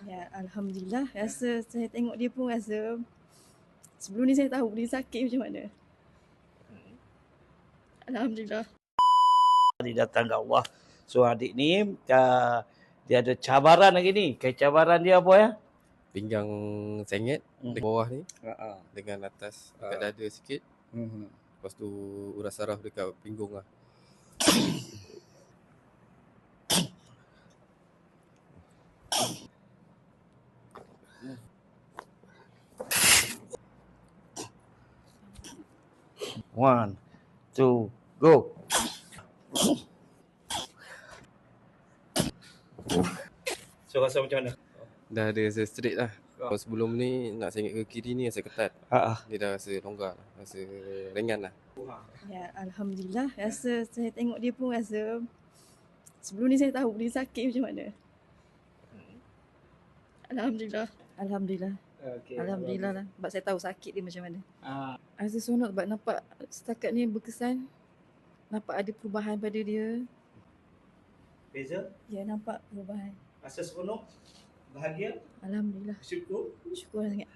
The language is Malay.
Ya, Alhamdulillah. Rasa saya tengok dia pun rasa sebelum ni saya tahu dia sakit macam mana. Alhamdulillah. Dia datang ke Allah. So adik ni dia ada cabaran lagi ni. Cabaran dia apa ya? Pinggang sengit di bawah ni dengan atas dekat dada sikit. Lepas tu uras saraf dekat pinggung lah. One, two, go. So rasa macam mana? Dah ada rasa straight lah. Kalau sebelum ni nak sengit ke kiri ni rasa ketat. Ni dah rasa longgar lah. Rasa ringan lah. Ya, Alhamdulillah. Rasa saya tengok dia pun rasa sebelum ni saya tahu dia sakit macam mana. Alhamdulillah. Alhamdulillah. Okay, Alhamdulillah lah. Sebab saya tahu sakit dia macam mana. Rasa seronok sebab nampak setakat ni berkesan. Nampak ada perubahan pada dia. Beza? Ya, nampak perubahan. Rasa seronok? Bahagia? Alhamdulillah. Syukur? Syukur sangat.